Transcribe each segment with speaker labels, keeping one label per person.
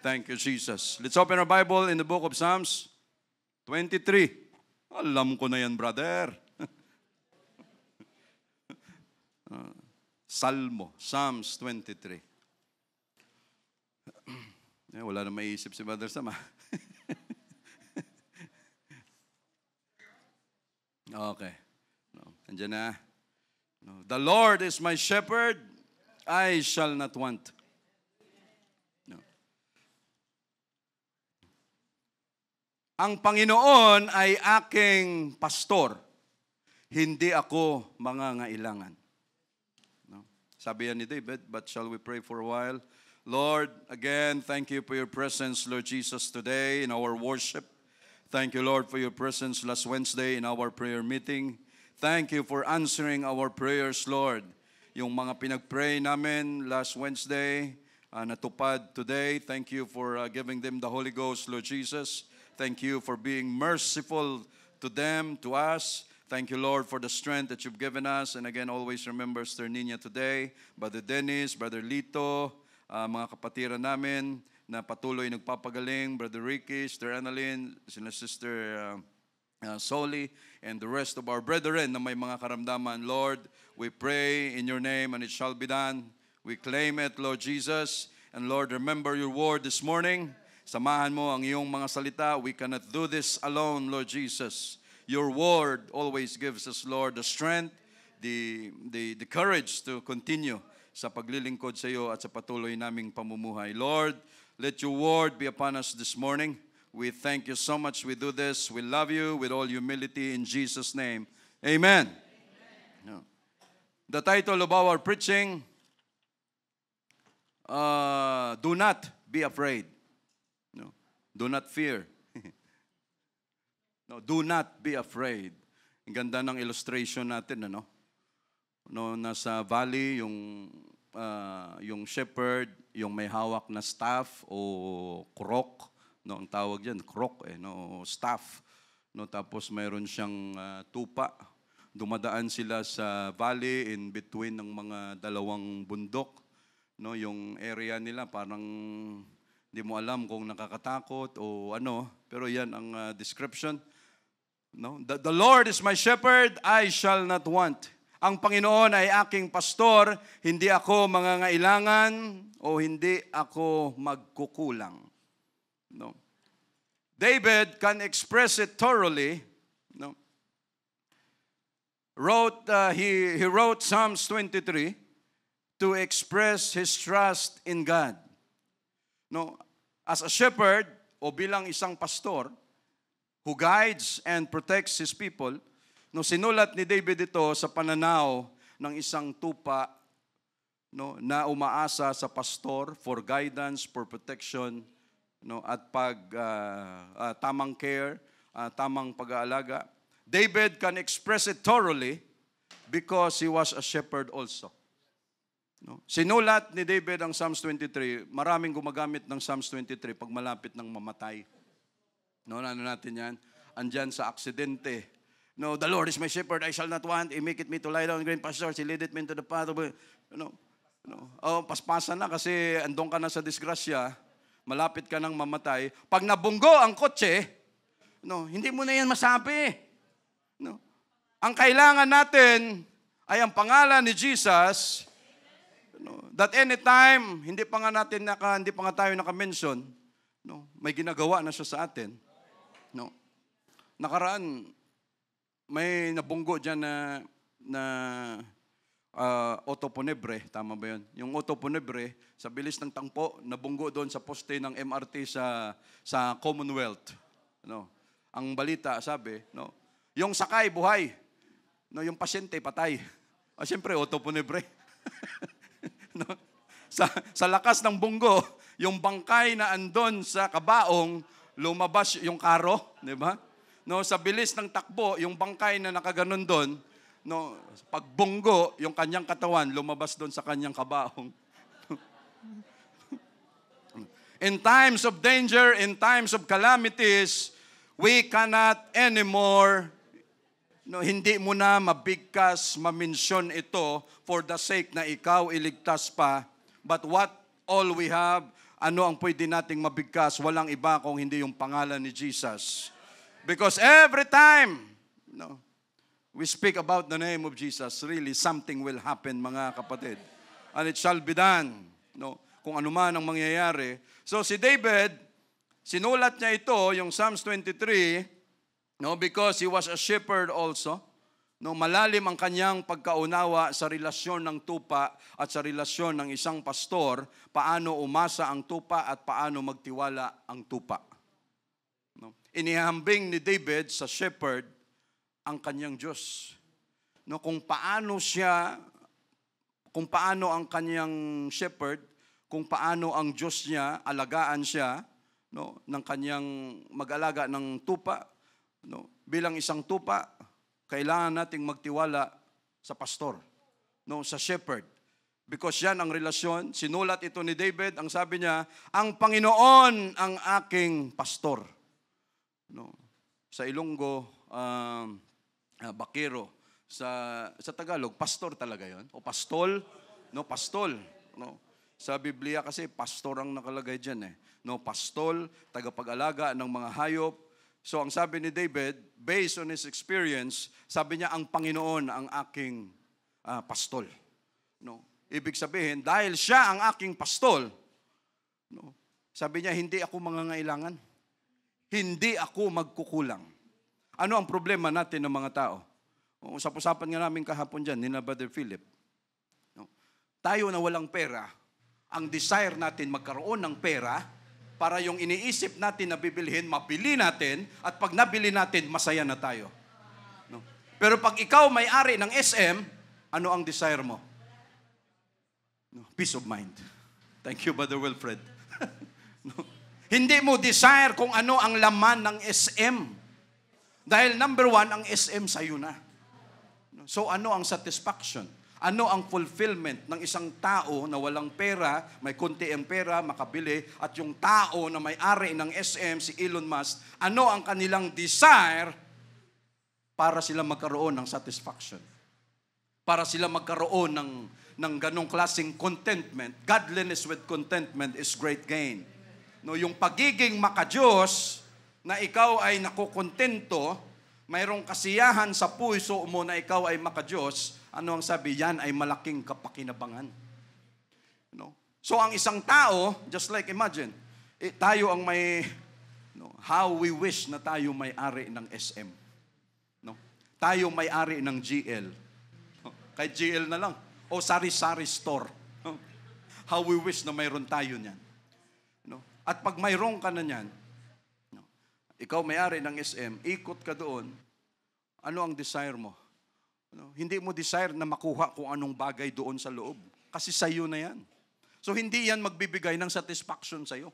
Speaker 1: Thank you, Jesus. Let's open our Bible in the book of Psalms 23. Alam ko na yan, brother. Psalms 23. Wala na maiisip si Brother Sam. Okay. Andiyan na. The Lord is my shepherd, I shall not want. Ang Panginoon ay aking pastor, hindi ako mangangailangan. No? Sabi yan ni David, but shall we pray for a while? Lord, again, thank you for your presence, Lord Jesus, today in our worship. Thank you, Lord, for your presence last Wednesday in our prayer meeting. Thank you for answering our prayers, Lord. Yung mga pinag-pray namin last Wednesday, natupad today. Thank you for giving them the Holy Ghost, Lord Jesus. Thank you for being merciful to them, to us. Thank you, Lord, for the strength that you've given us. And again, always remember Sister Nina today, Brother Dennis, Brother Lito, mga kapatiran namin na patuloy nagpapagaling, Brother Ricky, Sister Annalyn, Sister Soli, and the rest of our brethren na may mga karamdaman. Lord, we pray in your name and it shall be done. We claim it, Lord Jesus. And Lord, remember your word this morning. Samahan mo ang iyong mga salita. We cannot do this alone, Lord Jesus. Your word always gives us, Lord, the strength, the courage to continue sa paglilingkod sa iyo at sa patuloy naming pamumuhay. Lord, let your word be upon us this morning. We thank you so much we do this. We love you with all humility in Jesus' name. Amen. Amen. The title of our preaching, Do Not Be Afraid. No, do not fear. No, do not be afraid. Ang ganda ng illustration natin, ano? No, nasa valley yung shepherd, yung may hawak na staff o krok, no, ang tawag diyan, krok no, staff. No, tapos mayroon siyang tupa. Dumadaan sila sa valley in between ng mga dalawang bundok. No, yung area nila parang hindi mo alam kung nakakatakot o ano, pero yan ang description. No? The Lord is my shepherd, I shall not want. Ang Panginoon ay aking pastor, hindi ako mangangailangan o hindi ako magkukulang. No? David can express it thoroughly. No? He wrote Psalms 23 to express his trust in God. No, as a shepherd o bilang isang pastor who guides and protects his people, no, sinulat ni David ito sa pananaw ng isang tupa, no, na umaasa sa pastor for guidance, for protection, no, at tamang care, tamang pag-aalaga. David can express it thoroughly because he was a shepherd also. No? Sinulat ni David ang Psalms 23. Maraming gumagamit ng Psalms 23 pag malapit ng mamatay. No, ano natin yan? Andyan sa aksidente. No, the Lord is my shepherd, I shall not want. He maketh me to lie down in green pastures. He leadeth me into the path of... paspasan na kasi andong ka na sa disgrasya. Malapit ka nang mamatay. Pag nabunggo ang kotse, no, hindi mo na yan masabi. No? Ang kailangan natin ay ang pangalan ni Jesus. No, that anytime, hindi pa nga tayo naka-mention, no, may ginagawa na siya sa atin. No. Nakaraan, may nabunggo dyan na autoponebre, tama ba yun? Yung autoponebre, sa bilis ng tangpo, nabunggo doon sa poste ng MRT sa Commonwealth. No. Ang balita, sabi, no, yung sakay, buhay. No, yung pasyente, patay. Siyempre, autoponebre. No? Sa lakas ng bunggo, yung bangkay na andon sa kabaong, lumabas yung karo, di ba? No, sa bilis ng takbo, yung bangkay na nakaganon doon, no, pagbunggo, yung kanyang katawan, lumabas doon sa kanyang kabaong. In times of danger, in times of calamities, we cannot anymore, no, hindi mo na mabigkas, maminsyon ito for the sake na ikaw iligtas pa. But what all we have, ano ang pwede nating mabigkas, walang iba kung hindi yung pangalan ni Jesus. Because every time we speak about the name of Jesus, really something will happen, mga kapatid. And it shall be done. Kung ano man ang mangyayari. So si David, sinulat niya ito, yung Psalms 23, because he was a shepherd also. Malalim ang kanyang pagkaunawa sa relasyon ng tupa at sa relasyon ng isang pastor, paano umasa ang tupa at paano magtiwala ang tupa. Inihambing ni David sa shepherd ang kanyang Diyos. Kung paano ang kanyang shepherd, kung paano ang Diyos niya, alagaan siya, ng kanyang mag-alaga ng tupa. Bilang isang tupa, kailangan nating magtiwala sa pastor, sa shepherd. Because yan ang relasyon. Sinulat ito ni David, ang sabi niya, ang Panginoon ang aking pastor. Sa Ilonggo, bakero. Sa Tagalog, pastor talaga yon. O pastol. Pastol. Sa Biblia kasi, pastor ang nakalagay dyan. Pastol, tagapag-alaga ng mga hayop. So ang sabi ni David, based on his experience, sabi niya, ang Panginoon ang aking pastol. Ibig sabihin, dahil siya ang aking pastol, sabi niya, hindi ako mangangailangan. Hindi ako magkukulang. Ano ang problema natin ng mga tao? Usap-usapan nga namin kahapon dyan, ni Brother Philip. Tayo na walang pera, ang desire natin magkaroon ng pera, para yung iniisip natin na bibilhin, mabili natin, at pag nabili natin, masaya na tayo. Pero pag ikaw may-ari ng SM, ano ang desire mo? Peace of mind. Thank you, Brother Wilfred. Hindi mo desire kung ano ang laman ng SM. Dahil number one, ang SM sa'yo na. So ano ang satisfaction? Ano ang fulfillment ng isang tao na walang pera, may konti ang pera, makabili, at yung tao na may-ari ng SM, si Elon Musk, ano ang kanilang desire para sila magkaroon ng satisfaction? Para sila magkaroon ng ganong klaseng contentment. Godliness with contentment is great gain. Yung pagiging makadiyos, na ikaw ay nakukontento, mayroong kasiyahan sa puso mo na ikaw ay makadiyos, ano ang sabi? Yan ay malaking kapakinabangan. So ang isang tao, just like imagine, tayo ang may, how we wish na tayo may-ari ng SM. Tayo may-ari ng GL. Kahit GL na lang. O sari-sari store. How we wish na mayroon tayo niyan. At pag mayroon ka na niyan, ikaw may-ari ng SM, ikot ka doon, ano ang desire mo? Hindi mo desire na makuha kung anong bagay doon sa loob. Kasi sa'yo na yan. So hindi yan magbibigay ng satisfaction sa'yo.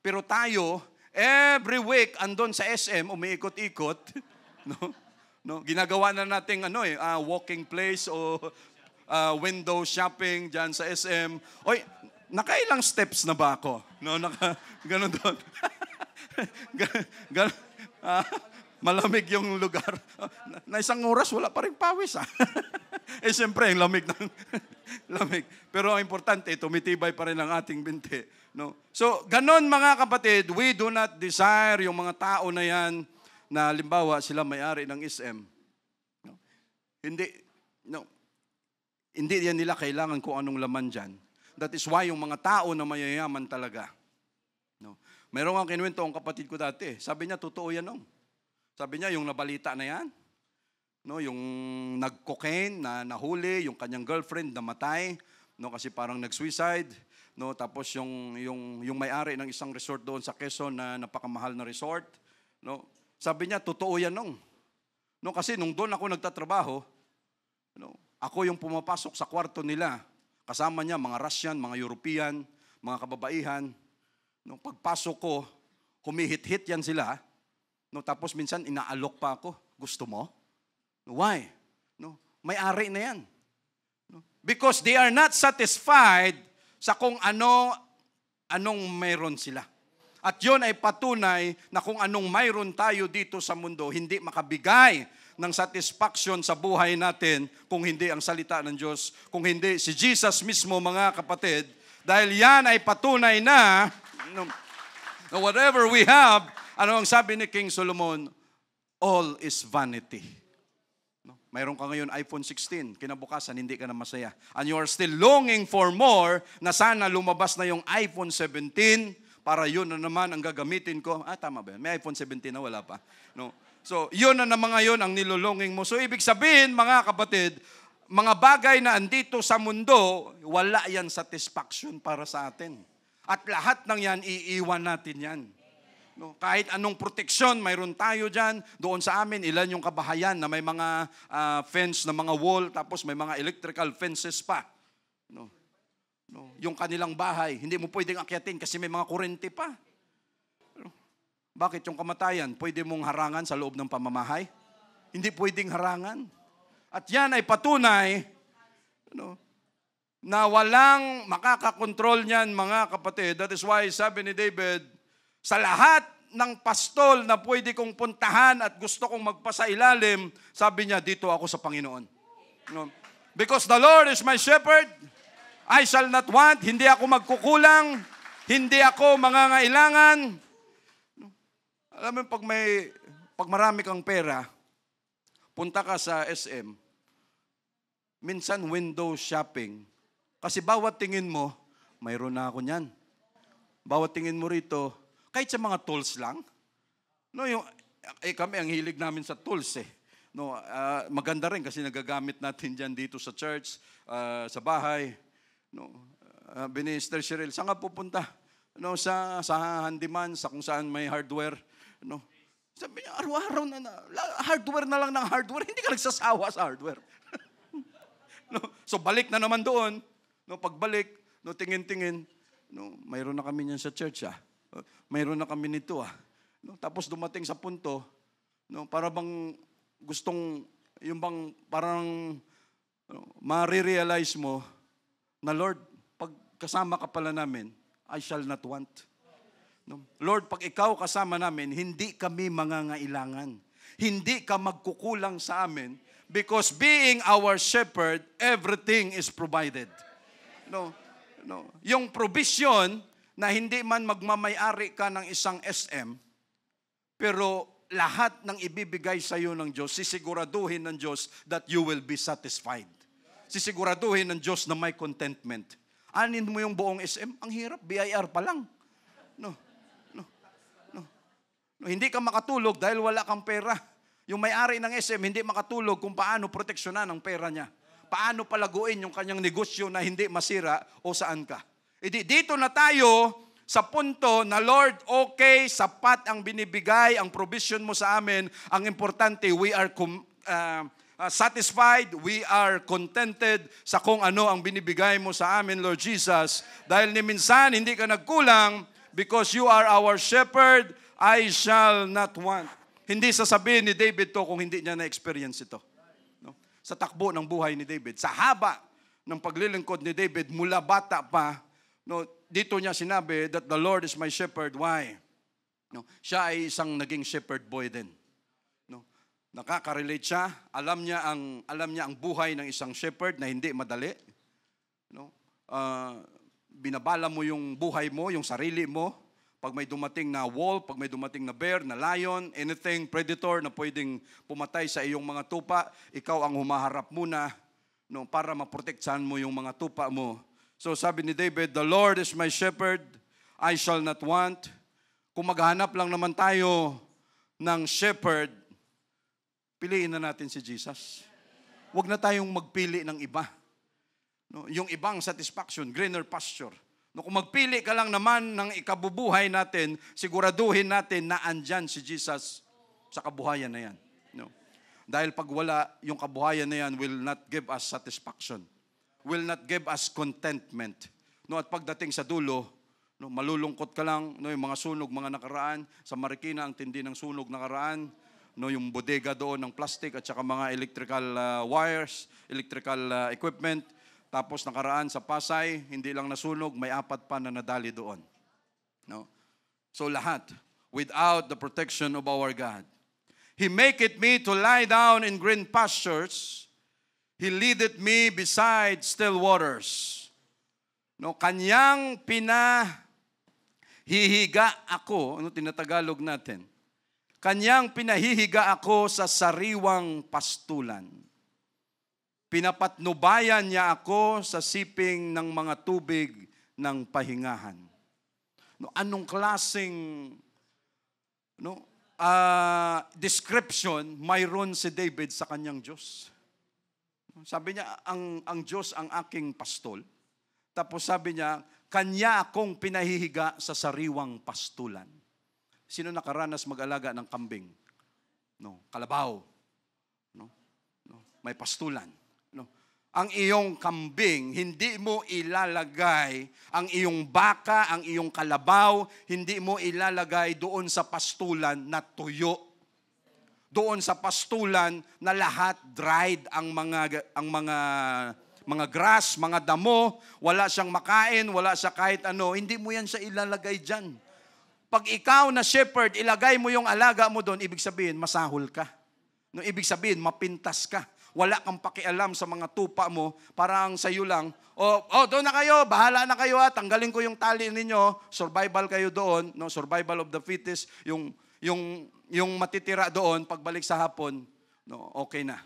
Speaker 1: Pero tayo, every week, andon sa SM, umiikot-ikot. Ginagawa na natin walking place o window shopping dyan sa SM. Oy, nakailang steps na ba ako? Ganon doon. Malamig yung lugar. Na isang oras, wala pa rin pawis. Siyempre, ang lamig ng lamig. Pero ang importante, tumitibay pa rin ang ating binti. So, ganon mga kapatid, we do not desire yung mga tao na yan, na limbawa sila may-ari ng SM. Hindi yan nila kailangan kung anong laman dyan. That is why yung mga tao na mayayaman talaga. Mayroon ang kinuwento ang kapatid ko dati. Sabi niya, totoo yan Sabi niya, yung nabalita na yan, yung nag-cocaine na nahuli, yung kanyang girlfriend namatay, kasi parang nag-suicide, tapos yung may-ari ng isang resort doon sa Quezon na napakamahal na resort, sabi niya, totoo yan kasi nung doon ako nagtatrabaho, ako yung pumapasok sa kwarto nila, kasama niya mga Russian, mga European, mga kababaihan. Pagpasok ko, humihit-hit yan sila, tapos minsan inaalok pa ako. Gusto mo? Why? May-ari na yan. Because they are not satisfied sa kung anong mayroon sila. At yun ay patunay na kung anong mayroon tayo dito sa mundo, hindi makabigay ng satisfaction sa buhay natin kung hindi ang salita ng Diyos, kung hindi si Jesus mismo, mga kapatid, Dahil yan ay patunay na whatever we have, ano ang sabi ni King Solomon, all is vanity. No? Mayroon ka ngayon iPhone 16, kinabukasan hindi ka na masaya. And you are still longing for more, na sana lumabas na yung iPhone 17 para yun na naman ang gagamitin ko. Tama ba yan? May iPhone 17 na, wala pa. No? So, yun na naman ngayon ang nilolonging mo. So, ibig sabihin, mga kapatid, mga bagay na andito sa mundo, wala yan satisfaction para sa atin. At lahat ng yan, iiwan natin yan. No, kahit anong proteksyon, mayroon tayo dyan. Doon sa amin, ilan yung kabahayan na may mga fence na mga wall, tapos may mga electrical fences pa. No. No, yung kanilang bahay, hindi mo pwedeng akyatin kasi may mga kurente pa. No. Bakit yung kamatayan, pwede mong harangan sa loob ng pamamahay? Hindi pwedeng harangan. At yan ay patunay, na walang makakakontrol niyan, mga kapatid. That is why sabi ni David, sa lahat ng pastol na pwede kong puntahan at gusto kong magpasailalim, sabi niya, dito ako sa Panginoon. Because the Lord is my shepherd, I shall not want, hindi ako magkukulang, hindi ako mangangailangan. Alam mo, pag marami kang pera, punta ka sa SM, minsan window shopping. Kasi bawat tingin mo, mayroon na ako niyan. Bawat tingin mo rito, kahit sa mga tools lang. No, kami ang hilig namin sa tools eh. No, maganda rin kasi nagagamit natin diyan dito sa church, sa bahay. No, Minister Cheryl, saan ka pupunta? No, sa handyman, sa kung saan may hardware. No. Sabi niya, araw-araw hardware na lang ng hardware. Hindi ka nagsasawa sa hardware. No? So balik na naman doon. No, pagbalik, no, tingin-tingin, no, mayroon na kami niyan sa church mayroon na kami nito No, tapos dumating sa punto, no, para bang gustong, yung bang parang ma-realize mo na Lord, pag kasama ka pala namin, I shall not want. No? Lord, pag ikaw kasama namin, hindi kami mangangailangan. Hindi ka magkukulang sa amin because being our shepherd, everything is provided. No. Yung provision na hindi man magmamay-ari ka ng isang SM, pero lahat ng ibibigay sa iyo ng Diyos, sisiguraduhin ng Diyos that you will be satisfied. Sisiguraduhin ng Diyos na may contentment. Anin mo yung buong SM, ang hirap, BIR pa lang. No. Hindi ka makatulog dahil wala kang pera. Yung may-ari ng SM, hindi makatulog kung paano proteksyonan ang pera niya. Paano palaguin yung kanyang negosyo na hindi masira o saan ka. Dito na tayo sa punto na Lord, okay, sapat ang binibigay, ang provision mo sa amin. Ang importante, we are satisfied, we are contented sa kung ano ang binibigay mo sa amin, Lord Jesus. Dahil ni minsan, hindi ka nagkulang because you are our shepherd, I shall not want. Hindi sasabihin ni David to kung hindi niya na-experience ito. No? Sa takbo ng buhay ni David, sa haba ng paglilingkod ni David, mula bata pa, no, dito niya sinabi that the Lord is my shepherd. Why? No, siya ay isang naging shepherd boy din. No, nakaka-relate siya, alam niya ang buhay ng isang shepherd na hindi madali. No? Binabala mo yung buhay mo, yung sarili mo. Pag may dumating na wolf, pag may dumating na bear, na lion, anything predator na pwedeng pumatay sa iyong mga tupa, ikaw ang humaharap muna, no, para maprotektahan mo yung mga tupa mo. So sabi ni David, the Lord is my shepherd, I shall not want. Kung maghanap lang naman tayo ng shepherd, piliin na natin si Jesus. Huwag na tayong magpili ng iba. No, yung ibang satisfaction, greener pasture. No, kung magpili ka lang naman ng ikabubuhay natin, siguraduhin natin na andyan si Jesus sa kabuhayan na yan. No? Dahil pag wala, yung kabuhayan na yan will not give us satisfaction. Will not give us contentment. No, at pagdating sa dulo, no, malulungkot ka lang, no, yung mga sunog, mga nakaraan. Sa Marikina, ang tindi ng sunog nakaraan. No, yung bodega doon ng plastic at saka mga electrical wires, electrical equipment. Tapos nakaraan sa Pasay, hindi lang nasunog, may 4 pa na nadali doon. No? So lahat, without the protection of our God. He maketh me to lie down in green pastures. He leadeth me beside still waters. No, kanyang pinahihiga ako, ano tinatagalog natin? Kanyang pinahihiga ako sa sariwang pastulan. Pinapatnubayan niya ako sa siping ng mga tubig ng pahingahan. No, anong klaseng description mayroon si David sa kanyang Diyos? Sabi niya, ang Diyos ang aking pastol. Tapos sabi niya, kanya akong pinahihiga sa sariwang pastulan. Sino nakaranas mag-alaga ng kambing? No, kalabaw. No, may pastulan. No. Ang iyong kambing, hindi mo ilalagay ang iyong baka, ang iyong kalabaw, hindi mo ilalagay doon sa pastulan na tuyo. Doon sa pastulan na lahat dried ang mga grass, mga damo, wala siyang makain, wala siya kahit ano, hindi mo yan siya ilalagay dyan. Pag ikaw na shepherd, ilagay mo yung alaga mo doon, ibig sabihin, masahol ka. No, ibig sabihin, mapintas ka. Wala kang pakialam sa mga tupa mo, parang sa'yo lang, doon na kayo, bahala na kayo, tanggalin ko yung tali ninyo, survival kayo doon, no, survival of the fittest, yung matitira doon, pagbalik sa hapon, no, okay na.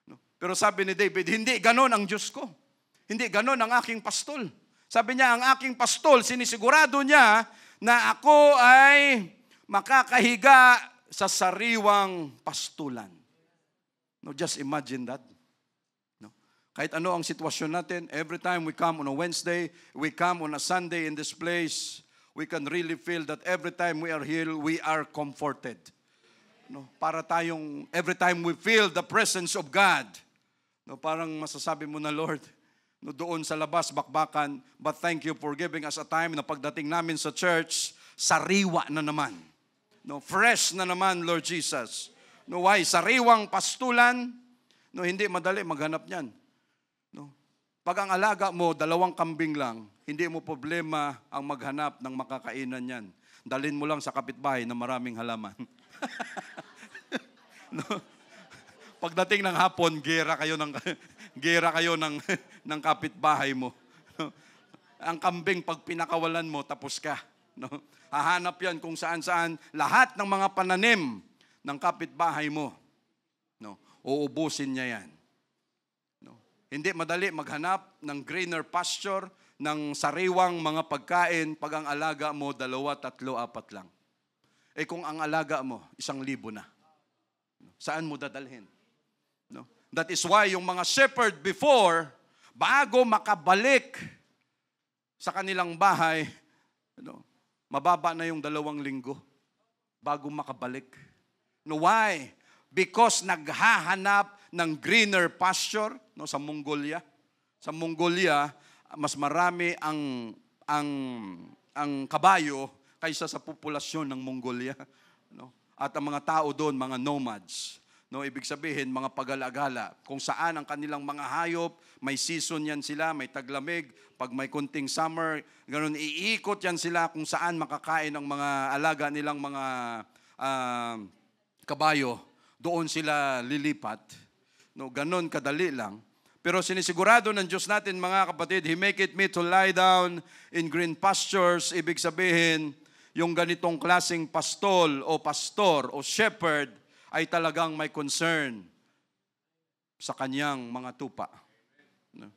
Speaker 1: No. Pero sabi ni David, hindi ganon ang Diyos ko. Hindi ganon ang aking pastol. Sabi niya, ang aking pastol, sinisigurado niya na ako ay makakahiga sa sariwang pastulan. No, just imagine that. No. Kahit ano ang sitwasyon natin, every time we come on a Wednesday, we come on a Sunday in this place, we can really feel that every time we are here, we are comforted. No, para tayong, every time we feel the presence of God, no, parang masasabi mo na, Lord, no, doon sa labas, bakbakan, but thank you for giving us a time na pagdating namin sa church, sariwa na naman. No, fresh na naman, Lord Jesus. No, why? Sariwang pastulan, no, hindi madali maghanap niyan. No, pag ang alaga mo, 2 kambing lang, hindi mo problema ang maghanap ng makakainan niyan. Dalhin mo lang sa kapitbahay na maraming halaman. No? Pagdating ng hapon, gera kayo ng kapitbahay mo. No? Ang kambing, pag pinakawalan mo, tapos ka. No? Hahanap yan kung saan-saan. Lahat ng mga pananim ng kapitbahay mo, no, uubusin niya yan. No? Hindi madali maghanap ng greener pasture, ng sariwang mga pagkain pag ang alaga mo 2, 3, 4 lang. Kung ang alaga mo 1,000 na, saan mo dadalhin? No? That is why yung mga shepherd before, bago makabalik sa kanilang bahay, mababa na yung 2 linggo bago makabalik. No, why? Because naghahanap ng greenner pasture, no, sa Mongolia. Sa Mongolia, mas marami ang kabayo kaysa sa populasyon ng Mongolia. No? At ang mga tao doon, mga nomads. No, ibig sabihin, mga pag-alagala. Kung saan ang kanilang mga hayop, may season yan sila, may taglamig. Pag may kunting summer, ganun, iikot yan sila kung saan makakain ang mga alaga nilang mga kabayo. Doon sila lilipat. No, ganun kadali lang. Pero sinisigurado ng Diyos natin, mga kapatid, He make it me to lie down in green pastures. Ibig sabihin, yung ganitong klaseng pastol o pastor o shepherd ay talagang may concern sa kanyang mga tupa. No?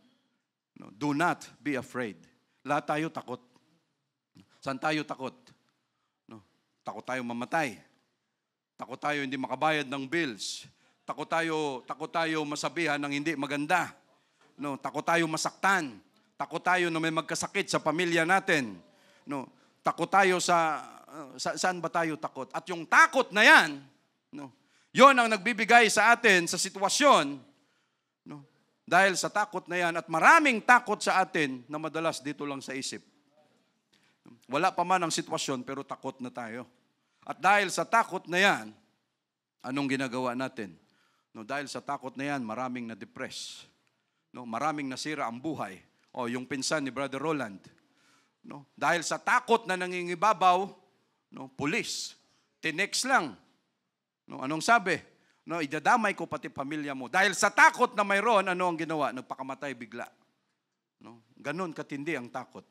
Speaker 1: No, do not be afraid. Lahat tayo takot. Saan tayo takot? No? Takot tayo mamatay. Takot tayo hindi makabayad ng bills. Takot tayo masabihan ng hindi maganda. No, takot tayo masaktan. Takot tayo na may magkasakit sa pamilya natin. No, takot tayo saan ba tayo takot? At yung takot na yan, no, yon ang nagbibigay sa atin sa sitwasyon. No, dahil sa takot na yan at maraming takot sa atin na madalas dito lang sa isip. Wala pa man ang sitwasyon pero takot na tayo. At dahil sa takot na yan, anong ginagawa natin? No, dahil sa takot na yan, maraming na-depress. No, maraming nasira ang buhay. O yung pinsan ni Brother Roland. No, dahil sa takot na nangingibabaw, no, pulis. Tinext lang. No, anong sabi? No, idadamay ko pati pamilya mo. Dahil sa takot na mayroon, ano ang ginawa? Nagpakamatay bigla. No? Ganon katindi ang takot.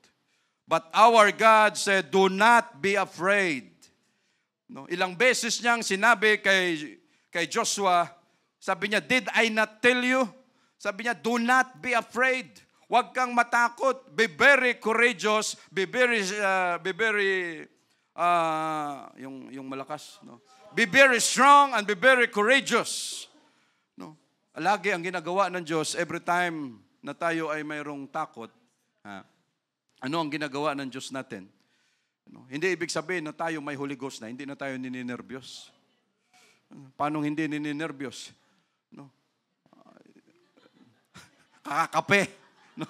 Speaker 1: But our God said, do not be afraid. No? Ilang beses niyang sinabi kay Joshua, sabi niya, did I not tell you? Sabi niya, do not be afraid. Huwag kang matakot. Be very courageous. Be very yung malakas. No? Be very strong and be very courageous. No? Lagi ang ginagawa ng Diyos, every time na tayo ay mayroong takot, ano ang ginagawa ng Diyos natin? No? Hindi ibig sabihin na tayo may Holy Ghost na, hindi na tayo nininervyos. Paano hindi nininervyos? No? Kakakape. No?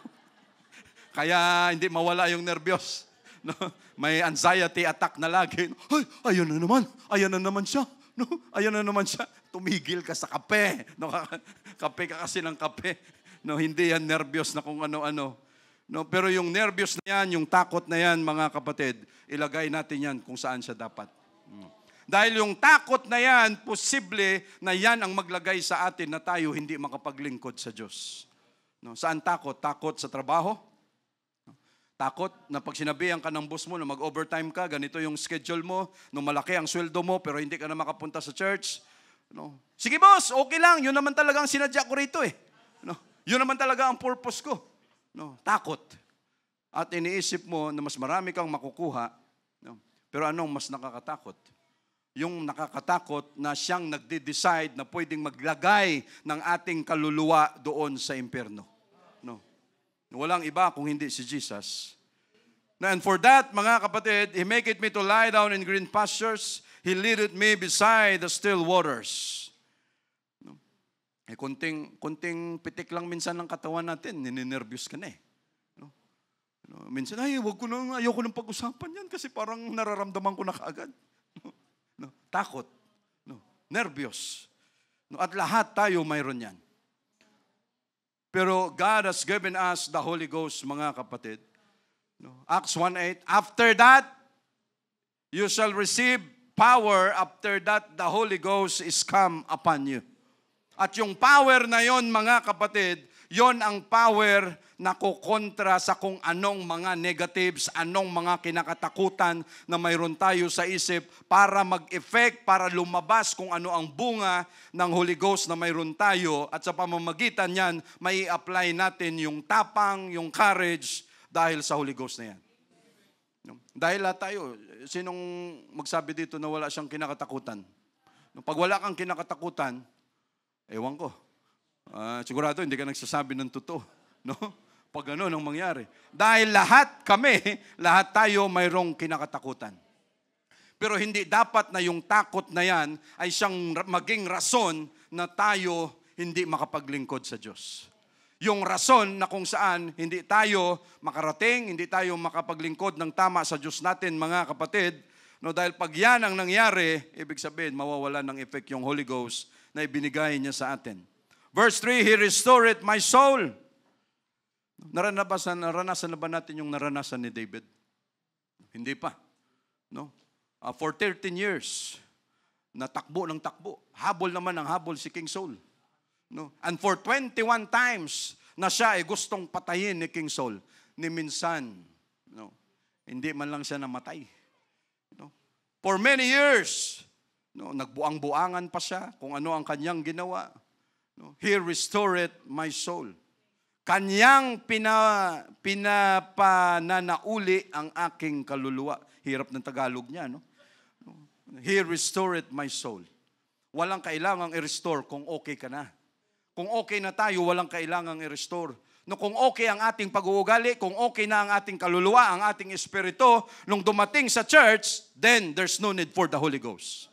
Speaker 1: Kaya hindi mawala yung nervyos. No? May anxiety attack na lagi. Ay, ayan na naman siya. No? Ayan na naman siya. Tumigil ka sa kape. No? Kape ka kasi ng kape. No? Hindi yan nervyos na kung ano-ano. No, pero yung nervyos na yan, yung takot na yan, mga kapatid, ilagay natin yan kung saan siya dapat. Dahil yung takot na yan, posible na yan ang maglagay sa atin na tayo hindi makapaglingkod sa Diyos. No, saan takot? Takot sa trabaho? Takot na pag sinabihan ka ng boss mo na mag-overtime ka, ganito yung schedule mo, no, malaki ang sweldo mo, pero hindi ka na makapunta sa church. No, sige boss, okay lang, yun naman talaga ang sinadya ko rito eh. No, yun naman talaga ang purpose ko. No, takot. At iniisip mo na mas marami kang makukuha. No? Pero anong mas nakakatakot? Yung nakakatakot na siyang nagde-decide na pwedeng maglagay ng ating kaluluwa doon sa impyerno. No? Walang iba kung hindi si Jesus. And for that, mga kapatid, He maketh me to lie down in green pastures. He leadeth me beside the still waters. Kunting pitik lang minsan ng katawan natin, nininervyos ka na eh. No? Minsan, ayoko nang pag-usapan yan kasi parang nararamdaman ko na kaagad. No? Takot. No? Nervyos. No? At lahat tayo mayroon yan. Pero God has given us the Holy Ghost, mga kapatid. No? Acts 1:8, after that, you shall receive power. After that, the Holy Ghost is come upon you. At yung power na yon, mga kapatid, yon ang power na kukontra sa kung anong mga negatives, anong mga kinakatakutan na mayroon tayo sa isip para mag-effect, para lumabas kung ano ang bunga ng Holy Ghost na mayroon tayo. At sa pamamagitan yan, may apply natin yung tapang, yung courage dahil sa Holy Ghost na yan. Dahil tayo, sinong magsabi dito na wala siyang kinakatakutan? Pag wala kang kinakatakutan, ewan ko. Sigurado hindi ka nagsasabi ng totoo. No? Pag ano nang mangyari. Dahil lahat kami, lahat tayo mayroong kinakatakutan. Pero hindi dapat na yung takot na yan ay siyang maging rason na tayo hindi makapaglingkod sa Diyos. Yung rason na kung saan hindi tayo makarating, hindi tayo makapaglingkod ng tama sa Diyos natin, mga kapatid. No, dahil pag yan ang nangyari, ibig sabihin mawawala ng effect yung Holy Ghost na ibinigay niya sa atin. Verse 3, He restored my soul. Naranasan na ba natin yung naranasan ni David? Hindi pa. No? For 13 years, natakbo ng takbo. Habol naman ang habol si King Saul. No? And for 21 times na siya ay gustong patayin ni King Saul, ni minsan, no, hindi man lang siya namatay. No? For many years, no, nagbuang-buangan pa siya kung ano ang kanyang ginawa. No? He restored my soul. Kanyang pinapananauli ang aking kaluluwa. Hirap ng Tagalog niya, no? He restored my soul. Walang kailangang i-restore kung okay ka na. Kung okay na tayo, walang kailangang i-restore. No, kung okay ang ating pag-uugali, kung okay na ang ating kaluluwa, ang ating espiritu, nung dumating sa church, then there's no need for the Holy Ghost.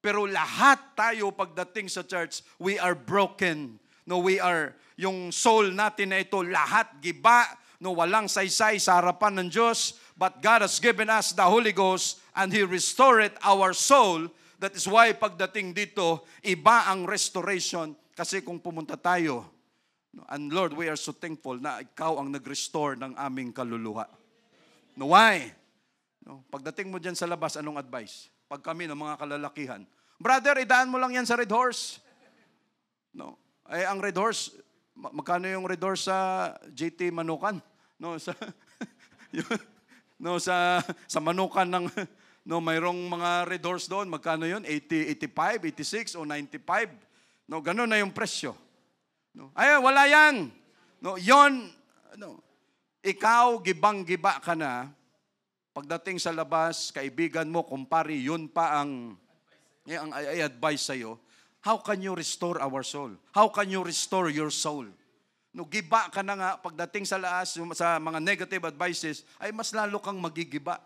Speaker 1: Pero lahat tayo pagdating sa church, we are broken. No, we are, yung soul natin na ito, lahat giba, no, walang saysay sa harapan ng Diyos. But God has given us the Holy Ghost and He restored our soul. That is why pagdating dito, iba ang restoration. Kasi kung pumunta tayo, and Lord, we are so thankful na Ikaw ang nag-restore ng aming kaluluwa. No, why? No, pagdating mo dyan sa labas, anong advice? Pag kami ng mga kalalakihan, brother, idaan mo lang yan sa Red Horse. No. Ay, ang Red Horse, magkano yung redor sa JT Manukan? No, sa sa Manukan ng mayroong mga redors doon, magkano yun? 80, 85, 86 o 95. No, ganun na yung presyo. No, ay wala yan. No, yon ikaw gibang-giba ka na. Pagdating sa labas, kaibigan mo, kumpare, yun pa ang i-advise sa'yo. How can you restore our soul? How can you restore your soul? No, giba ka na nga, pagdating sa laas, sa mga negative advices, ay mas lalo kang magigiba.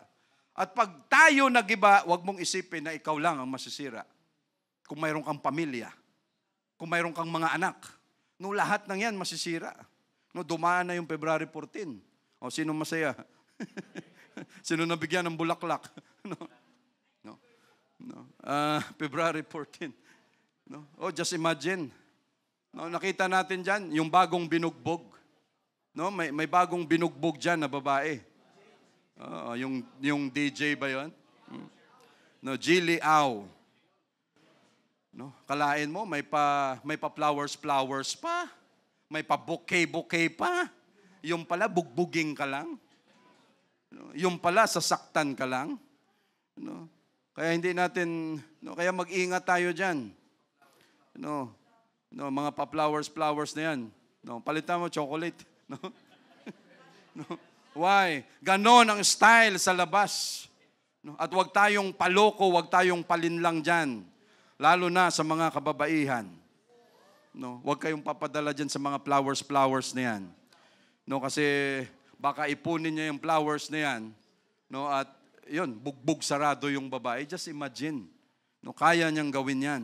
Speaker 1: At pag tayo nagiba, wag mong isipin na ikaw lang ang masisira. Kung mayroon kang pamilya, kung mayroon kang mga anak, no, lahat ng yan masisira. No, dumaan na yung February 14. O, sino masaya? Sino nabigyan ng bulaklak? February 14. No? Oh, just imagine. No, nakita natin dyan, yung bagong binugbog. No, may bagong binugbog dyan na babae. Yung DJ ba yun? No, Jilly Au. No, kalain mo, may pa flowers pa. May pa bouquet pa. Yung pala, bugbuging ka lang. No, yung pala, sasaktan ka lang. No, kaya hindi natin, kaya mag-ingat tayo dyan. No, mga pa-flowers na yan. No, palitan mo chocolate. No? No. Why? Ganon ang style sa labas. No? At wag tayong paloko, wag tayong palinlang dyan. Lalo na sa mga kababaihan. No? Wag kayong papadala dyan sa mga flowers na yan. No, kasi baka ipunin niya yung flowers na yan. No, at yun, bugbog sarado yung babae. Just imagine. No, kaya niyang gawin yan.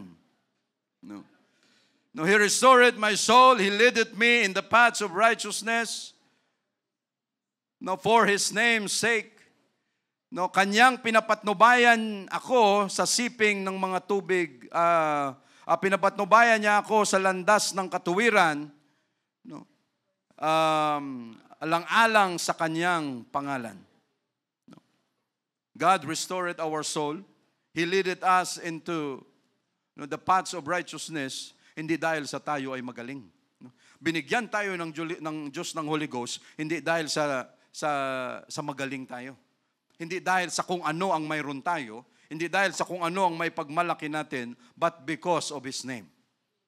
Speaker 1: No. No, He restored my soul. He leadeth me in the paths of righteousness. No, for His name's sake. No, kanyang pinapatnubayan ako sa siping ng mga tubig. Pinapatnubayan niya ako sa landas ng katuwiran. No, alang-alang sa kanyang pangalan. No. God restored our soul. He leadeth us into the paths of righteousness. Hindi dahil sa tayo ay magaling. Binigyan tayo ng Diyos ng Holy Ghost, hindi dahil sa magaling tayo. Hindi dahil sa kung ano ang mayroon tayo, hindi dahil sa kung ano ang may pagmalaki natin, but because of His name.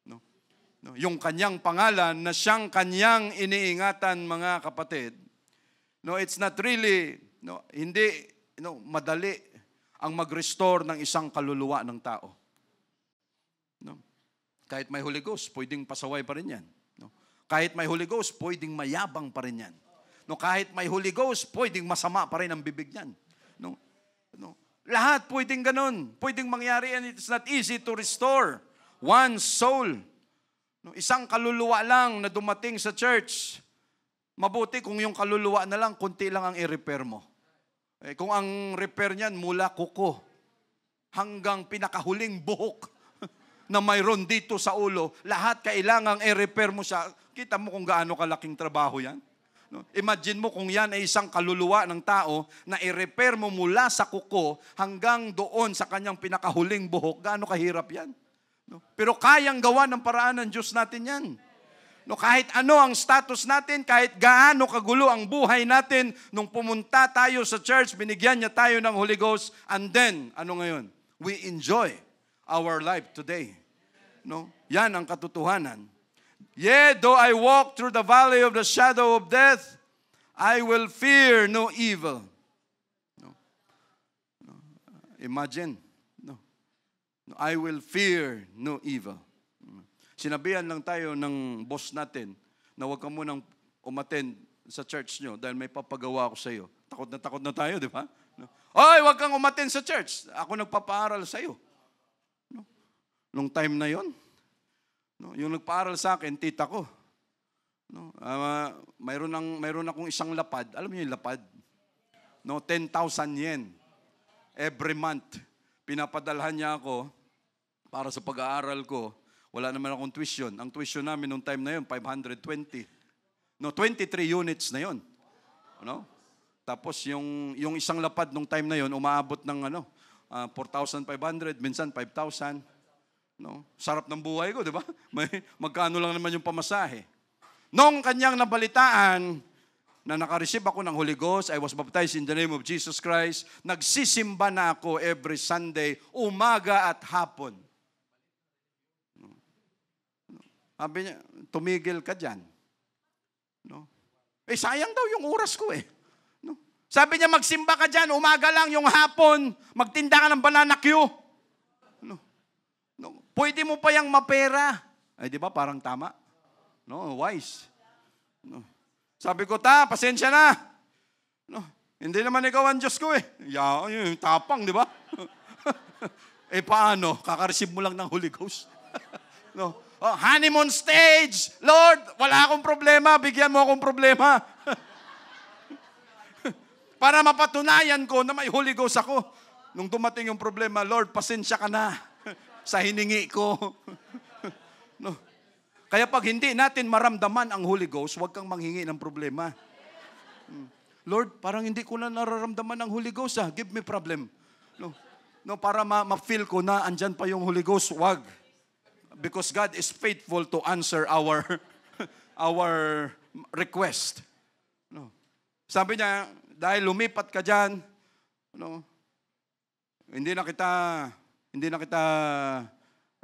Speaker 1: No? No? Yung kanyang pangalan na siyang kanyang iniingatan, mga kapatid, no, it's not really, hindi madali ang mag-restore ng isang kaluluwa ng tao. No? Kahit may Holy Ghost, pwedeng pasaway pa rin yan. No? Kahit may Holy Ghost, pwedeng mayabang pa rin yan. No? Kahit may Holy Ghost, pwedeng masama pa rin ang bibig niyan. No? No? Lahat pwedeng ganun. Pwedeng mangyari, and it's not easy to restore one's soul. No? Isang kaluluwa lang na dumating sa church, mabuti kung yung kaluluwa na lang, kunti lang ang i-repair mo. Kung ang repair niyan mula kuko hanggang pinakahuling buhok, na mayroon dito sa ulo, lahat kailangang i-repair mo siya. Kita mo kung gaano kalaking trabaho yan. No? Imagine mo kung yan ay isang kaluluwa ng tao na i-repair mo mula sa kuko hanggang doon sa kanyang pinakahuling buhok. Gaano kahirap yan? No? Pero kayang gawa ng paraan ng Diyos natin yan. No, kahit ano ang status natin, kahit gaano kagulo ang buhay natin, nung pumunta tayo sa church, binigyan niya tayo ng Holy Ghost, and then, ano ngayon? We enjoy our life today. No? Yan ang katotohanan. Yea, though I walk through the valley of the shadow of death, I will fear no evil. No? No. Imagine. No. No. I will fear no evil. Sinabihan lang tayo ng boss natin na huwag ka munang umattend sa church nyo dahil may papagawa ako sa iyo. Takot na tayo, di ba? No? Oy, huwag kang umattend sa church. Ako nagpapaaral sa iyo. No? Nung time na yon, no? Yung nagpaaral sa akin, tita ko. No? Mayroon akong isang lapad. Alam niyo yung lapad? No, 10,000 yen. Every month. Pinapadalhan niya ako para sa pag-aaral ko. Wala naman akong tuition. Ang tuition namin nung time na yun, 520. No, 23 units na yun. Ano? Tapos yung isang lapad nung time na yun, umaabot ng 4,500, minsan 5,000. No? Sarap ng buhay ko, di ba? Magkano lang naman yung pamasahe. Nung kanyang nabalitaan na nakareceive ako ng Holy Ghost, I was baptized in the name of Jesus Christ, nagsisimba na ako every Sunday, umaga at hapon. Sabi niya, tumigil ka dyan. No? Sayang daw yung oras ko eh. No? Sabi niya, magsimba ka dyan, umaga lang, yung hapon, magtinda ka ng banana Q. No? No? Pwede mo pa yung mapera. Ay, di ba, parang tama? No, wise. No. Sabi ko, pasensya na. No, hindi naman ikaw ang Diyos ko eh. Tapang, di ba? Paano? Kakareceive mo lang ng Holy Ghost. No. Honeymoon stage. Lord, wala akong problema. Bigyan mo akong problema. Para mapatunayan ko na may Holy Ghost ako. Nung dumating yung problema, Lord, pasensya ka na sa hiningi ko. No. Kaya pag hindi natin maramdaman ang Holy Ghost, huwag kang manghingi ng problema. Lord, parang hindi ko na nararamdaman ang Holy Ghost. Give me problem. No, para ma-feel ko na andyan pa yung Holy Ghost, huwag. Because God is faithful to answer our request. No. Sabi niya, dahil lumipat ka dyan, no, hindi na kita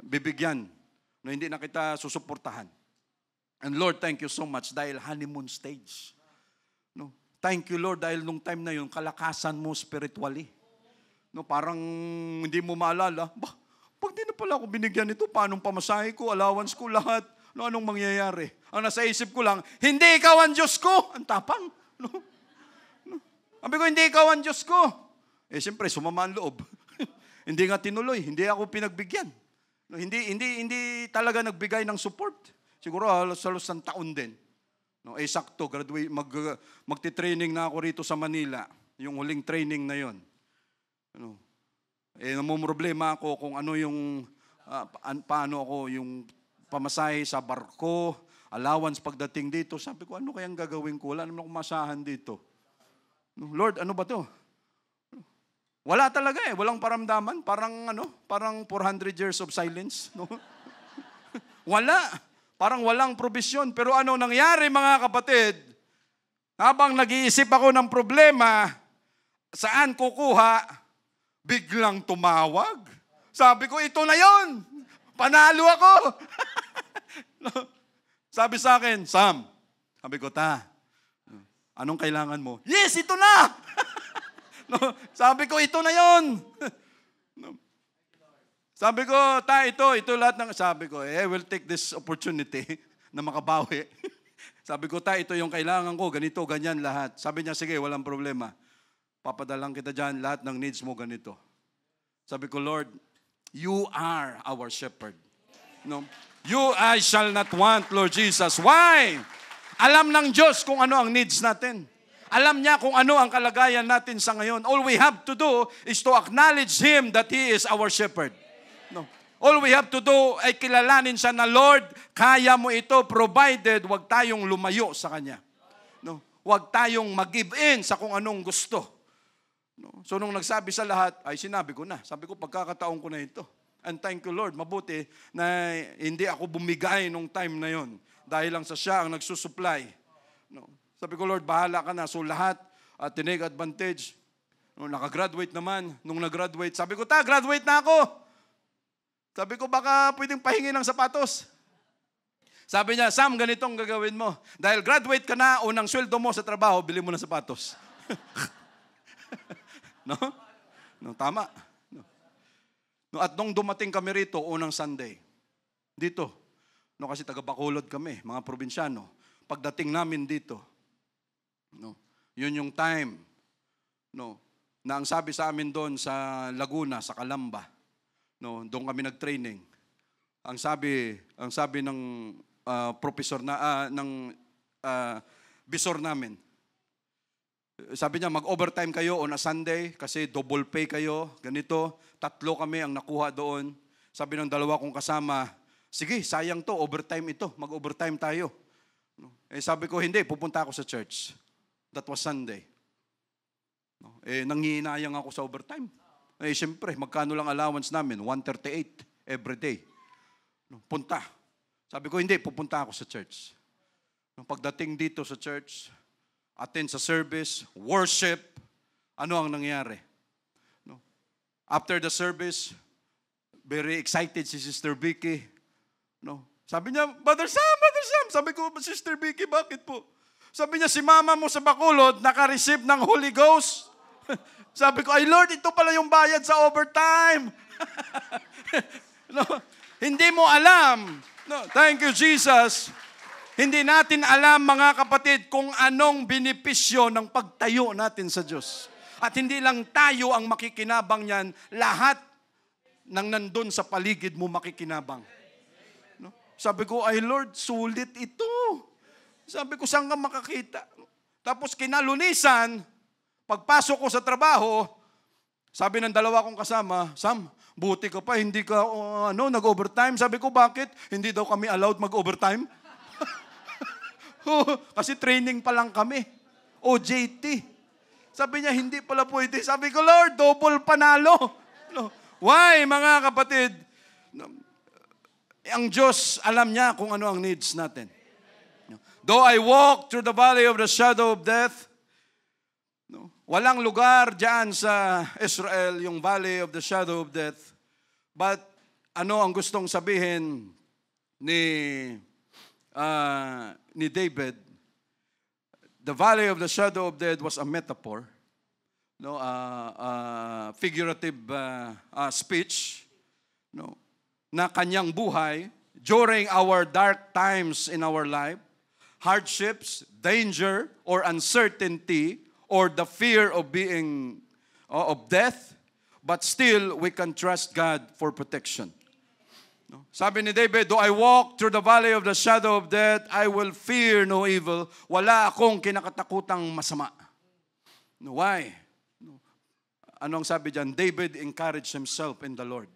Speaker 1: bibigyan. No, hindi na kita susuportahan. And Lord, thank you so much dahil honeymoon stage. No, thank you Lord dahil nung time na yun, kalakasan mo spiritually. No, parang hindi mo maalala, pag di na pala ako binigyan nito, paanong pamasahe ko, allowance ko, lahat, no, anong mangyayari? Ang nasa isip ko lang, hindi ikaw ang Diyos ko. Ang tapang. No? No. Sabi ko, hindi ikaw ang Diyos ko. Siyempre, sumama ang loob. Hindi nga tinuloy, hindi ako pinagbigyan. No, hindi talaga nagbigay ng support. Siguro halos ng taon din. No, sakto, magti-training na ako rito sa Manila. Yung huling training na yon. No. Namumroblema ako kung ano yung, paano ako yung pamasahe sa barko, allowance pagdating dito. Sabi ko, ano kayang gagawin ko? Wala naman akong masahan dito. No, Lord, ano ba to? Wala talaga eh. Walang paramdaman. Parang 400 years of silence. No? Wala. Parang walang probisyon. Pero ano nangyari mga kapatid? Habang nag-iisip ako ng problema, saan kukuha, biglang tumawag. Sabi ko, ito na yon. Panalo ako. No? Sabi sa akin, Sam, sabi ko, anong kailangan mo? Yes, ito na. No, sabi ko, ito na yon. No. Sabi ko, ito lahat ng, sabi ko, I will take this opportunity na makabawi. Sabi ko, ito yung kailangan ko, ganito, ganyan lahat. Sabi niya, sige, walang problema. Papadalang kita dyan, lahat ng needs mo ganito. Sabi ko, Lord, you are our shepherd. No? I shall not want, Lord Jesus. Why? Alam ng Diyos kung ano ang needs natin. Alam niya kung ano ang kalagayan natin sa ngayon. All we have to do is to acknowledge Him that He is our shepherd. No. All we have to do ay kilalanin siya na, Lord, kaya mo ito provided wag tayong lumayo sa Kanya. No. Wag tayong mag-give in sa kung anong gusto. No. So nung nagsabi sa lahat, ay sinabi ko na. Sabi ko, pagkakataon ko na ito. And thank you, Lord. Mabuti na hindi ako bumigay nung time na yon. Dahil lang sa siya ang nagsusupply. No. Sabi ko, Lord, bahala ka na. So lahat, tinake advantage. Nung nakagraduate naman, nung nag-graduate, sabi ko, graduate na ako. Sabi ko, baka pwedeng pahingi ng sapatos. Sabi niya, Sam, ganitong gagawin mo. Dahil graduate ka na, unang sweldo mo sa trabaho, bili mo ng sapatos. No? No, tama. No, at nung dumating kami rito, unang Sunday, dito, no, kasi taga-Bacolod kami, mga probinsyano, pagdating namin dito, no, yun yung time, no, na ang sabi sa amin doon sa Laguna, sa Calamba, no, doon kami nag-training. Ang sabi ng professor bisor namin. Sabi niya, mag-overtime kayo on a Sunday kasi double pay kayo, ganito. 3 kami ang nakuha doon. Sabi ng 2 kong kasama, sige, sayang to, overtime ito, mag-overtime tayo. Sabi ko, hindi, pupunta ako sa church. That was Sunday. Nanghihinayang ako sa overtime. Siyempre, magkano lang allowance namin? 138 every day. Punta. Sabi ko, hindi, pupunta ako sa church. Pagdating dito sa church, attend sa service, worship, ano ang nangyari? No? After the service, very excited si Sister Vicky. No? Sabi niya, Brother Sam. Sabi ko, Sister Vicky, bakit po? Sabi niya, si mama mo sa Bacolod, naka-receive ng Holy Ghost. Sabi ko, ay Lord, ito pala yung bayad sa overtime. No? Hindi mo alam. No, thank you, Jesus. Hindi natin alam, mga kapatid, kung anong benepisyo ng pagtayo natin sa Diyos. At hindi lang tayo ang makikinabang niyan, lahat ng nandun sa paligid mo makikinabang. No? Sabi ko, ay Lord, sulit ito. Sabi ko, saan ka makakita? Tapos kinalunisan, pagpasok ko sa trabaho, sabi ng dalawa kong kasama, Sam, buti ka pa, hindi ka nag-overtime. Sabi ko, bakit? Hindi daw kami allowed mag-overtime. Kasi training pa lang kami. OJT. Sabi niya, hindi pala pwede. Sabi ko, Lord, double panalo. No. Why, mga kapatid? No. Ang Diyos, alam niya kung ano ang needs natin. No. Though I walk through the valley of the shadow of death, no, walang lugar dyan sa Israel, yung valley of the shadow of death. But ano ang gustong sabihin ni David? The valley of the shadow of death was a metaphor, no, figurative speech, no, na kanyang buhay during our dark times in our life, hardships, danger, or uncertainty, or the fear of being of death, but still we can trust God for protection. No? Sabi ni David, though I walk through the valley of the shadow of death, I will fear no evil. Wala akong kinakatakutang masama. No, why? No. Ano ang sabi diyan? David encouraged himself in the Lord.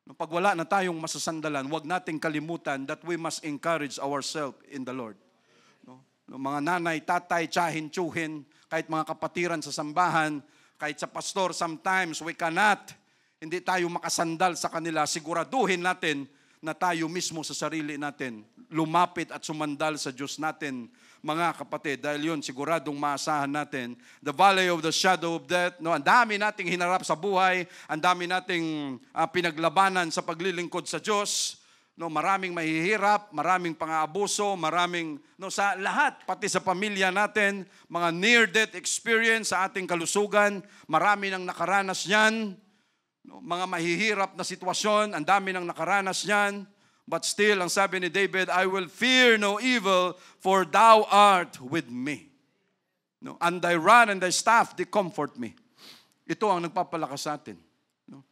Speaker 1: No, pag wala na tayong masasandalan, huwag nating kalimutan that we must encourage ourselves in the Lord. No? No, mga nanay, tatay, tiyahin, tsuhin, kahit mga kapatiran sa sambahan, kahit sa pastor, sometimes we cannot, hindi tayo makasandal sa kanila, siguraduhin natin na tayo mismo sa sarili natin, lumapit at sumandal sa Diyos natin, mga kapatid. Dahil yun, siguradong maasahan natin. The valley of the shadow of death, no, ang dami nating hinarap sa buhay, ang dami nating pinaglabanan sa paglilingkod sa Diyos. No, maraming mahihirap, maraming pang-aabuso, maraming sa lahat, pati sa pamilya natin, mga near-death experience sa ating kalusugan, marami nang nakaranas niyan. No, mga mahihirap na sitwasyon, ang dami nang nakaranas niyan. But still, ang sabi ni David, I will fear no evil, for thou art with me. No, and thy rod and thy staff, they comfort me. Ito ang nagpapalakas sa atin. No?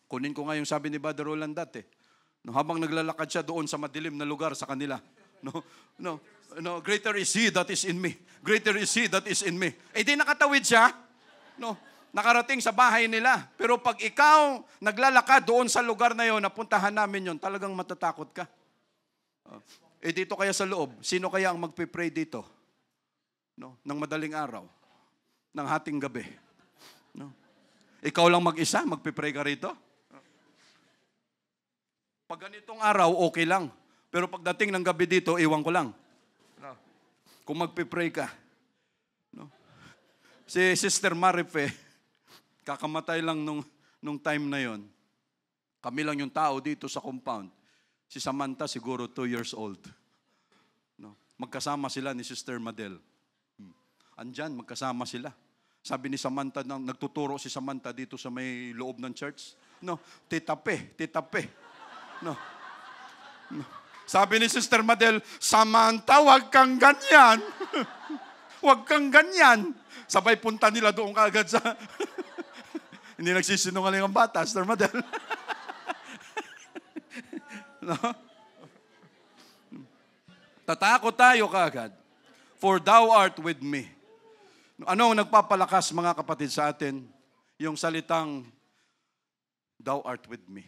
Speaker 1: Kunin ko nga yung sabi ni Brother Roland dati. No, habang naglalakad siya doon sa madilim na lugar sa kanila. No, greater is He that is in me. Greater is He that is in me. Eh di nakatawid siya. No, nakarating sa bahay nila. Pero pag ikaw naglalakad doon sa lugar na yon, napuntahan namin yon, talagang matatakot ka. Eh dito kaya sa loob, sino kaya ang magpe-pray dito? No, ng madaling araw, ng hating gabi. No? Ikaw lang mag-isa, magpe-pray ka rito? Pag ganitong araw, okay lang. Pero pagdating ng gabi dito, iwan ko lang. No. Kung magpe-pray ka. No. Si Sister Marife, kakamatay lang nung time na yon. Kami lang yung tao dito sa compound. Si Samantha siguro 2 years old. No. Magkasama sila ni Sister Madel. Andyan, magkasama sila. Sabi ni Samantha, nagtuturo si Samantha dito sa may loob ng church. No, titape. No. Sabi ni Sister Madel, Samantha, wag kang ganyan. Wag kang ganyan. Sabay punta nila doon kaagad sa... Hindi nagsisinungaling ang bata, Sister Madel. No? Tatakot tayo kaagad. For thou art with me. Ano ang nagpapalakas, mga kapatid, sa atin? Yung salitang, thou art with me.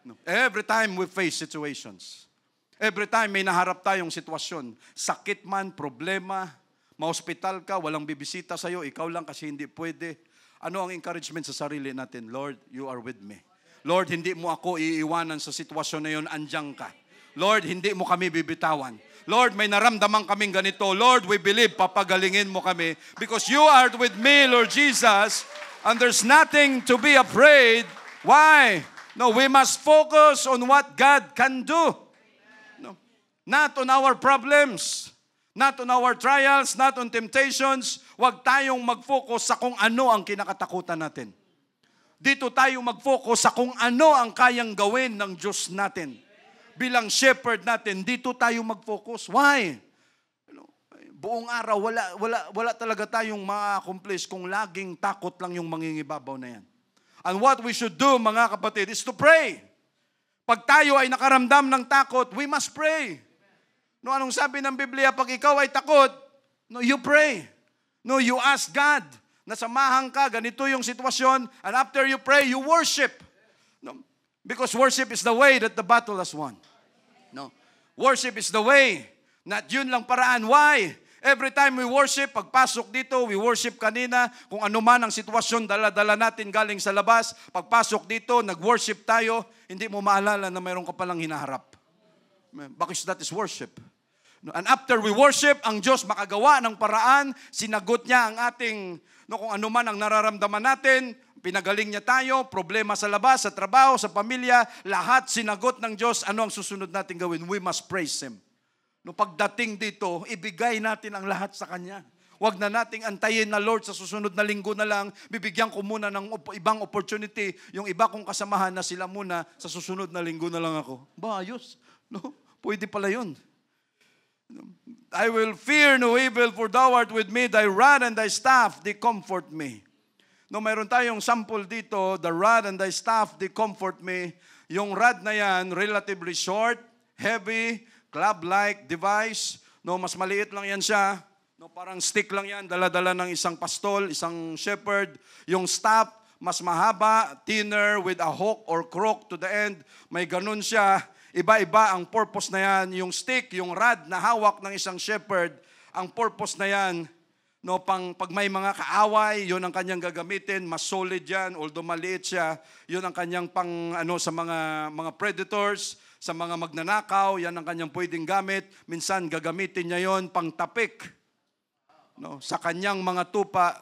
Speaker 1: No. Every time we face situations, every time may naharap tayong sitwasyon, sakit man, problema, ma-hospital ka, walang bibisita sa'yo, ikaw lang kasi hindi pwede. Ano ang encouragement sa sarili natin? Lord, you are with me. Lord, hindi mo ako iiwanan sa sitwasyon na yun, andyan ka. Lord, hindi mo kami bibitawan. Lord, may naramdaman kaming ganito. Lord, we believe papagalingin mo kami because you are with me, Lord Jesus, and there's nothing to be afraid. Why? No, we must focus on what God can do. No, not on our problems, not on our trials, not on temptations. Huwag tayong mag-focus sa kung ano ang kinakatakutan natin. Dito tayo mag-focus sa kung ano ang kayang gawin ng Diyos natin. Bilang shepherd natin, dito tayo mag-focus. Why? Buong araw, wala talaga tayong ma-accomplish kung laging takot lang yung mangingibabaw na yan. And what we should do, mga kapatid, is to pray. Pag tayo ay nakaramdam ng takot, we must pray. No, anong sabi ng Biblia? Pag ikaw ay takot, no, you pray. No, you ask God na samahan ka, ganito yung sitwasyon, and after you pray, you worship. No, because worship is the way that the battle has won. No, worship is the way. Not yun lang paraan. Why? Every time we worship, pagpasok dito, we worship kanina, kung ano man ang sitwasyon, dala-dala natin galing sa labas, pagpasok dito, nag-worship tayo, hindi mo maalala na mayroon ka palang hinaharap. Because that is worship. And after we worship, ang Diyos makagawa ng paraan, sinagot niya ang ating, kung ano man ang nararamdaman natin, pinagaling niya tayo, problema sa labas, sa trabaho, sa pamilya, lahat sinagot ng Diyos. Ano ang susunod natin gawin? We must praise Him. No, pagdating dito, ibigay natin ang lahat sa Kanya. Huwag na nating antayin na, Lord, sa susunod na linggo na lang, bibigyan ko muna ng ibang opportunity, yung iba kong kasamahan na sila muna, sa susunod na linggo na lang ako. Ba, ayos. No? Pwede pala yun. I will fear no evil, for thou art with me, thy rod and thy staff, they comfort me. No, mayroon tayong sample dito, the rod and thy staff, they comfort me. Yung rod na yan, relatively short, heavy, club-like device. No, mas maliit lang yan siya. No, parang stick lang yan, dala-dala ng isang pastol, isang shepherd. Yung staff, mas mahaba, thinner, with a hook or crook to the end. May ganun siya. Iba-iba ang purpose na yan. Yung stick, yung rod na hawak ng isang shepherd, ang purpose na yan, no, pag may mga kaaway, yun ang kanyang gagamitin, mas solid yan, although maliit siya, yun ang kanyang sa mga predators, sa mga magnanakaw, yan ang kanyang pwedeng gamit. Minsan gagamitin niya yon pang tapik. No, sa kanyang mga tupa,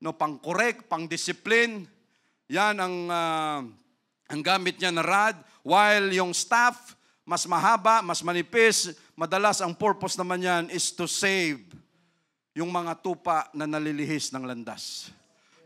Speaker 1: no, pang correct, pang discipline. Yan ang gamit niya na rod. While yung staff, mas mahaba, mas manipis, madalas ang purpose naman yan is to save yung mga tupa na nalilihis ng landas.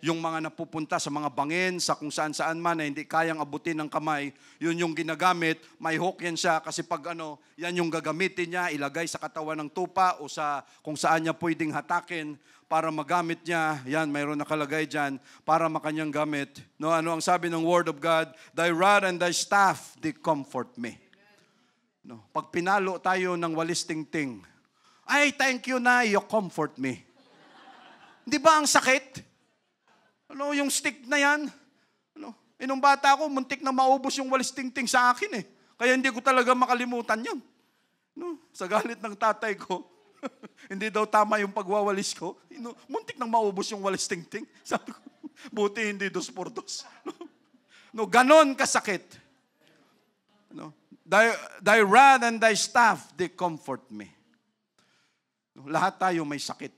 Speaker 1: Yung mga napupunta sa mga bangin, sa kung saan-saan man na hindi kayang abutin ng kamay, yun yung ginagamit, may hook yan siya kasi pag yan yung gagamitin niya, ilagay sa katawan ng tupa o sa kung saan niya pwedeng hatakin para magamit niya, yan, mayroon nakalagay dyan, para makanyang gamit. No, ano ang sabi ng Word of God? Thy rod and thy staff, they comfort me. No, pag pinalo tayo ng walis tingting, ay, thank you na, you comfort me. Di ba ang sakit? Ano, yung stick na yan? Ano, inong bata ko, muntik na maubos yung walis tingting sa akin eh. Kaya hindi ko talaga makalimutan yun. No, sa galit ng tatay ko, hindi daw tama yung pagwawalis ko. Muntik nang maubos yung walis tingting. Sabi ko, buti hindi 2x2. No, ganon kasakit. No, thy rod and thy staff, they comfort me. No, lahat tayo may sakit.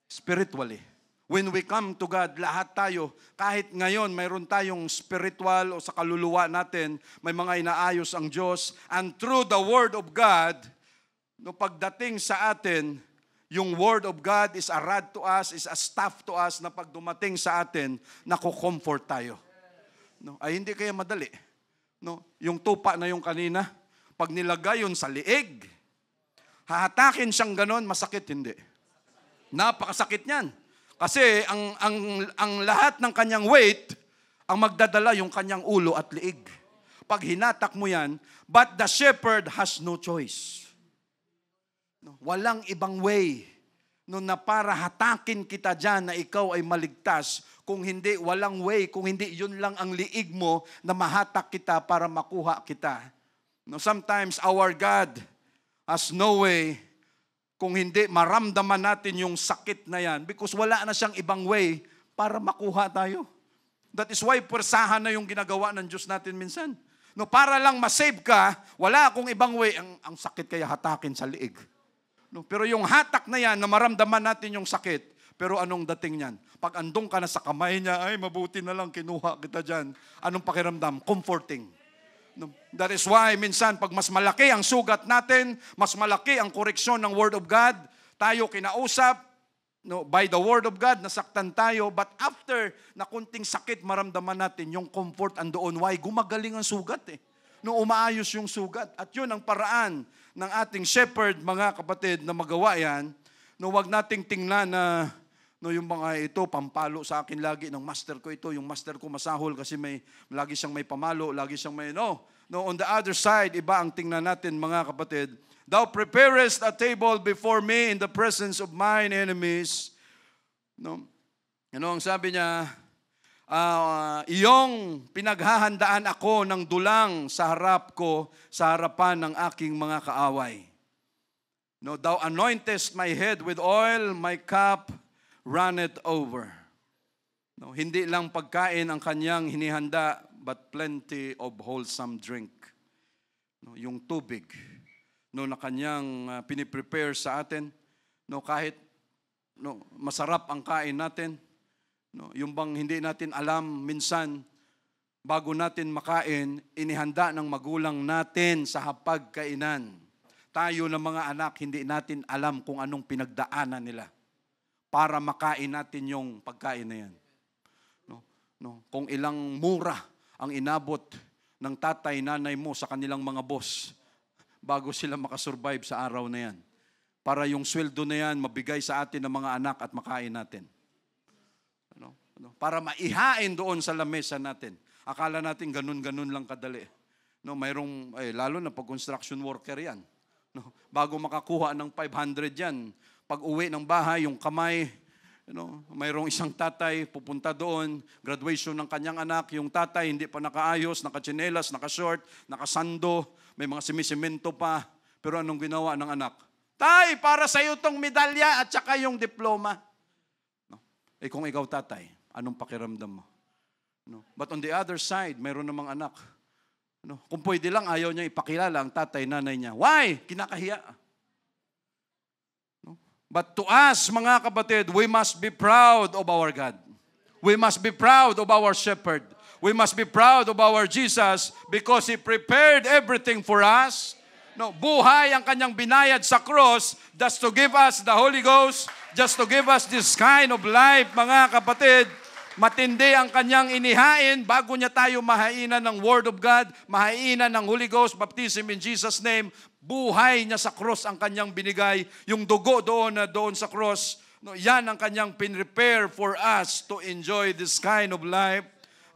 Speaker 1: Spiritually. When we come to God, lahat tayo, kahit ngayon mayroon tayong spiritual o sa kaluluwa natin, may mga inaayos ang Diyos. And through the Word of God, no, pagdating sa atin, yung Word of God is a rod to us, is a staff to us, na pag dumating sa atin, nakukomfort tayo. No, ay hindi kaya madali. No, yung tupa na yung kanina, pag nilagay yun sa liig, hahatakin siyang ganon, masakit hindi. Napakasakit niyan. Kasi ang lahat ng kanyang weight, ang magdadala yung kanyang ulo at liig. Pag hinatak mo yan, but the shepherd has no choice. No, walang ibang way no, na para hatakin kita dyan na ikaw ay maligtas. Kung hindi, walang way. Kung hindi, yun lang ang liig mo na mahatak kita para makuha kita. No, sometimes our God has no way kung hindi maramdaman natin yung sakit na yan because wala na siyang ibang way para makuha tayo. That is why pwersahan na yung ginagawa ng Diyos natin minsan. No, para lang masave ka, wala akong ibang way. Ang sakit kaya hatakin sa liig. No, pero yung hatak na yan, na maramdaman natin yung sakit, pero anong dating niyan? Pag andong ka na sa kamay niya, ay mabuti na lang, kinuha kita dyan. Anong pakiramdam? Comforting. No, that is why minsan pag mas malaki ang sugat natin, mas malaki ang koreksyon ng Word of God, tayo kinausap, no, by the Word of God, nasaktan tayo, but after na kunting sakit, maramdaman natin yung comfort andoon. Why? Gumagaling ang sugat eh. No, umaayos yung sugat. At yun ang paraan ng ating shepherd, mga kapatid, na magawa yan. No, wag nating tingnan na no, yung mga ito, pampalo sa akin lagi ng master ko ito. Yung master ko masahol kasi lagi siyang may pamalo, lagi siyang may no. No, on the other side, iba ang tingnan natin, mga kapatid. Thou preparest a table before me in the presence of mine enemies. No? Ano ang sabi niya? Iyong pinaghahandaan ako ng dulang sa harap ko, sa harapan ng aking mga kaaway. No, thou anointest my head with oil, my cup runneth over. No, hindi lang pagkain ang kanyang hinihanda, but plenty of wholesome drink. No, yung tubig, no, na kanyang piniprepare sa atin, no, kahit no, masarap ang kain natin, no, yung bang hindi natin alam minsan, bago natin makain, inihanda ng magulang natin sa hapagkainan. Tayo ng mga anak, hindi natin alam kung anong pinagdaanan nila para makain natin yung pagkain na yan. No, kung ilang mura ang inabot ng tatay, nanay mo sa kanilang mga boss bago sila makasurvive sa araw na yan. Para yung sweldo na yan mabigay sa atin ng mga anak at makain natin. Para maihain doon sa lamesa natin. Akala natin ganun-ganun lang kadali. No, mayroong, lalo na pag construction worker yan. No, bago makakuha ng 500 yan, pag uwi ng bahay, yung kamay, mayroong isang tatay, pupunta doon, graduation ng kanyang anak, yung tatay hindi pa nakaayos, nakatsinelas, nakashort, nakasando, may mga simisimento pa. Pero anong ginawa ng anak? Tay, para sa iyo tong medalya at saka yung diploma. No? Kung ikaw tatay, anong pakiramdam mo? No? But on the other side, mayroon namang anak. No? Kung pwede lang, ayaw niya ipakilala ang tatay, nanay niya. Why? Kinakahiya. No? But to us, mga kapatid, we must be proud of our God. We must be proud of our shepherd. We must be proud of our Jesus because He prepared everything for us. No, buhay ang kanyang binayad sa cross just to give us the Holy Ghost, just to give us this kind of life, mga kapatid. Matindi ang kanyang inihain bago niya tayo mahainan ng Word of God, mahainan ng Holy Ghost, baptism in Jesus' name. Buhay niya sa cross ang kanyang binigay, yung dugo doon sa cross. No, yan ang kanyang pinrepare for us to enjoy this kind of life,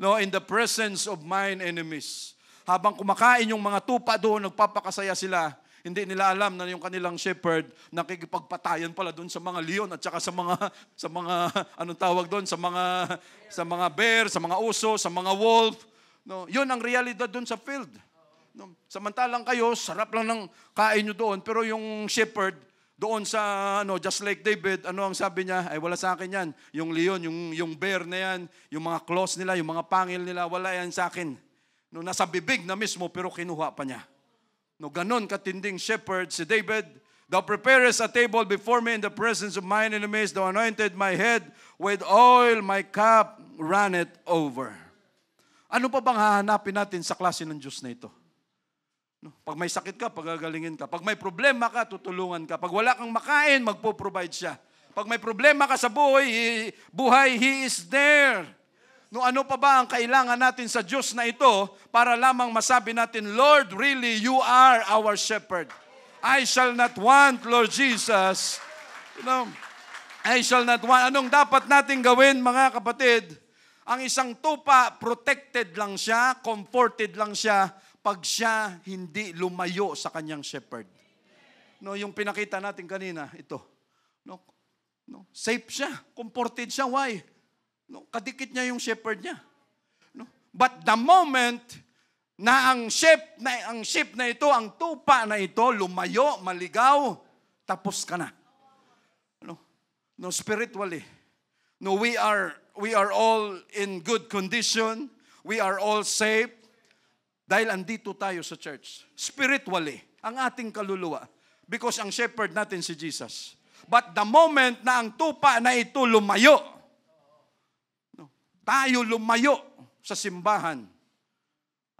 Speaker 1: no, in the presence of mine enemies. Habang kumakain yung mga tupa doon, nagpapakasaya sila. Hindi nila alam na yung kanilang shepherd nakikipagpatayan pala doon sa mga leon at saka sa mga anong tawag doon, sa mga bear, sa mga uso, sa mga wolf. No, yun ang realidad doon sa field. No, samantalang kayo, sarap lang ng kain nyo doon, pero yung shepherd doon sa just like David, ano ang sabi niya? Ay wala sa akin yan. Yung leon, yung bear na yan, yung mga claws nila, yung mga pangil nila, wala yan sa akin. No, nasa bibig na mismo pero kinuha pa niya. No, ganon katinding shepherd si David. Thou preparest a table before me in the presence of mine enemies. Thou anointed my head with oil, my cup runneth over. Ano pa bang hahanapin natin sa klase ng Diyos na ito? No, pag may sakit ka, pagagalingin ka. Pag may problema ka, tutulungan ka. Pag wala kang makain, magpo-provide siya. Pag may problema ka sa buhay, He is there. No, ano pa ba ang kailangan natin sa Diyos na ito para lamang masabi natin, Lord, really, you are our shepherd. I shall not want, Lord Jesus. I shall not want. Anong dapat natin gawin, mga kapatid? Ang isang tupa, protected lang siya, comforted lang siya, pag siya hindi lumayo sa kanyang shepherd. No, yung pinakita natin kanina, ito. No, safe siya, comforted siya. Why? No, kadikit niya yung shepherd niya. No? But the moment na ang sheep na ito, ang tupa na ito, lumayo, maligaw, tapos ka na. No, spiritually. No, we are all in good condition. We are all safe. Dahil andito tayo sa church. Spiritually, ang ating kaluluwa. Because ang shepherd natin si Jesus. But the moment na ang tupa na ito lumayo, tayo lumayo sa simbahan,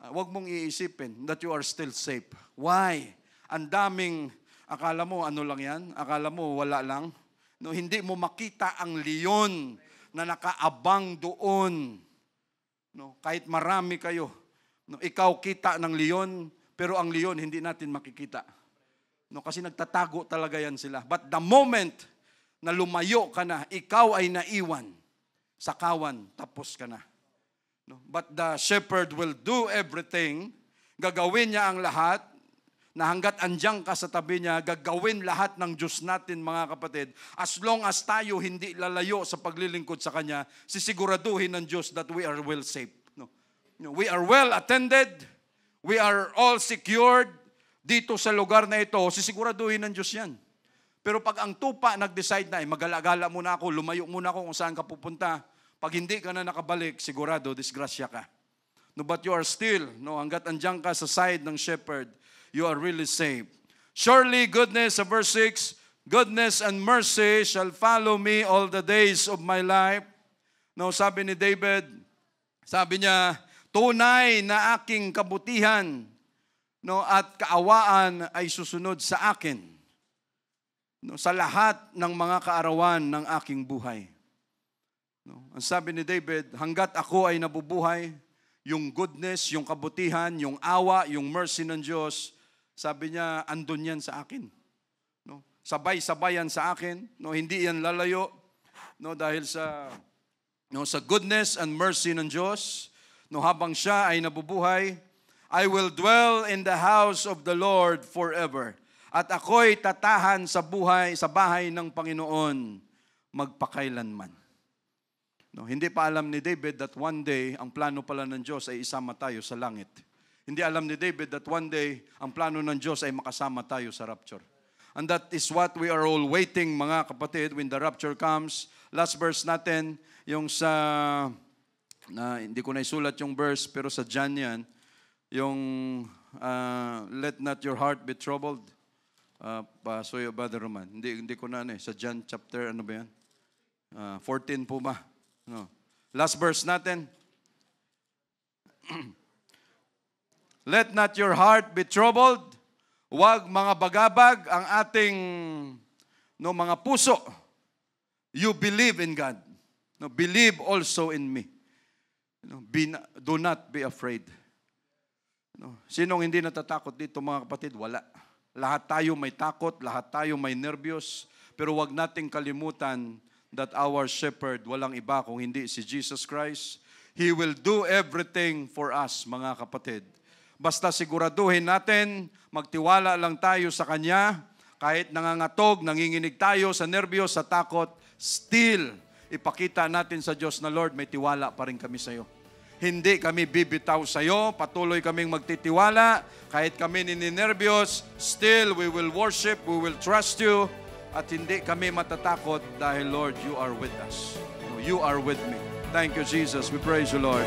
Speaker 1: huwag mong iisipin that you are still safe. Why? Ang daming, akala mo ano lang yan? Akala mo wala lang? No, hindi mo makita ang leon na nakaabang doon. No, kahit marami kayo. No, ikaw kita ng leon, pero ang leon hindi natin makikita. No, kasi nagtatago talaga yan sila. But the moment na lumayo ka na, ikaw ay naiwan sa kawan, tapos ka na. No, but the shepherd will do everything. Gagawin niya ang lahat, na hanggat andiyan ka sa tabi niya, gagawin lahat ng Diyos natin, mga kapatid. As long as tayo hindi lalayo sa paglilingkod sa Kanya, sisiguraduhin ng Diyos that we are well safe. No. We are well attended. We are all secured. Dito sa lugar na ito, sisiguraduhin ng Diyos yan. Pero pag ang tupa nag-decide na, magala-gala muna ako, lumayo muna ako kung saan ka pupunta. Pag hindi ka na nakabalik, sigurado, disgrasya ka. No, but you are still, no, hanggat andiyan ka sa side ng shepherd, you are really saved. Surely goodness, verse 6, goodness and mercy shall follow me all the days of my life. No, sabi ni David, sabi niya, tunay na aking kabutihan, no, at kaawaan ay susunod sa akin, no, sa lahat ng mga kaarawan ng aking buhay. No, ang sabi ni David, hanggat ako ay nabubuhay, yung goodness, yung kabutihan, yung awa, yung mercy ng Diyos, sabi niya, andun yan sa akin. No? Sabay-sabayan sa akin. No? Hindi yan lalayo. No? Dahil sa goodness and mercy ng Diyos, no? Habang siya ay nabubuhay, I will dwell in the house of the Lord forever. At ako'y tatahan sa bahay ng Panginoon magpakailanman. No? Hindi pa alam ni David that one day, ang plano pala ng Diyos ay isama tayo sa langit. Hindi alam ni David that one day, ang plano ng Diyos ay makasama tayo sa rapture. And that is what we are all waiting, mga kapatid, when the rapture comes. Last verse natin, yung sa, hindi ko na isulat yung verse, pero sa John yan, yung, let not your heart be troubled. Pasoy Brother Roman. Hindi ko na sa John chapter, ano ba yan? 14 po ba? No. Last verse natin. Let not your heart be troubled. Huwag mga bagabag ang ating mga puso. You believe in God. No, believe also in me. Do not be afraid. No, sinong hindi natatakot dito, mga kapatid? Wala. Lahat tayo may takot, lahat tayo may nervyos, pero huwag nating kalimutan that our shepherd, walang iba kung hindi si Jesus Christ. He will do everything for us, mga kapatid. Basta siguraduhin natin, magtiwala lang tayo sa Kanya, kahit nangangatog, nanginginig tayo sa nervyos, sa takot, still, ipakita natin sa Diyos na, Lord, may tiwala pa rin kami sa iyo. Hindi kami bibitaw sa iyo, patuloy kaming magtitiwala, kahit kami ninenervyos, still, we will worship, we will trust you, at hindi kami matatakot dahil, Lord, you are with us. You are with me. Thank you, Jesus. We praise you, Lord.